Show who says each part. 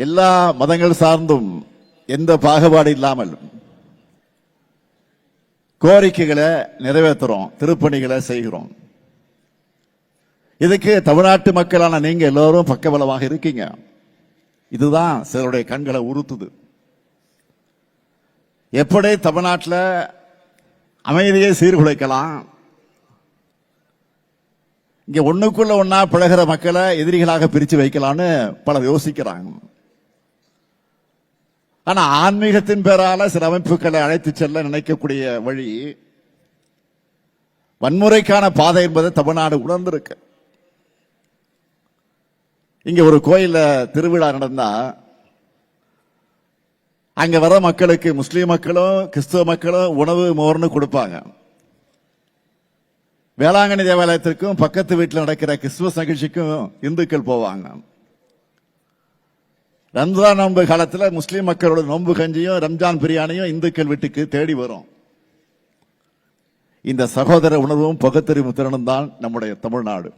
Speaker 1: எல்லா மதங்கள் சார்ந்தும் எந்த பாகுபாடு இல்லாமல் கோரிக்கைகளை நிறைவேற்றுறோம், திருப்பணிகளை செய்கிறோம். இதுக்கு தமிழ்நாட்டு மக்களான நீங்க எல்லோரும் பக்கபலமாக இருக்கீங்க. இதுதான் சிலருடைய கண்களை உறுத்துது. எப்படி தமிழ்நாட்டில் அமைதியை சீர்குலைக்கலாம், இங்க ஒண்ணுக்குள்ள ஒன்னா பழகிற மக்களை எதிரிகளாக பிரிச்சு வைக்கலாம்னு பலர் யோசிக்கிறாங்க. ஆனா ஆன்மீகத்தின் பேரால சில அமைப்புகளை அழைத்து செல்ல நினைக்கக்கூடிய வழி வன்முறைக்கான பாதை என்பதை தமிழ்நாடு உணர்ந்திருக்கு. இங்க ஒரு கோயில்ல திருவிழா நடந்தா அங்க வர மக்களுக்கு முஸ்லீம் மக்களும் கிறிஸ்துவ மக்களும் உணவு மோர்னு கொடுப்பாங்க. வேளாங்கண்ணி தேவாலயத்திற்கும் பக்கத்து வீட்டில் நடக்கிற கிறிஸ்துமஸ் நிகழ்ச்சிக்கும் இந்துக்கள் போவாங்க. ரம்ஜான் நோன்பு காலத்தில் முஸ்லீம் மக்களோட நோன்பு கஞ்சியும் ரம்ஜான் பிரியாணியும் இந்துக்கள் வீட்டுக்கு தேடி வரும். இந்த சகோதர உணர்வும் பகுத்தறிவு திறனும் தான் நம்முடைய தமிழ்நாடு.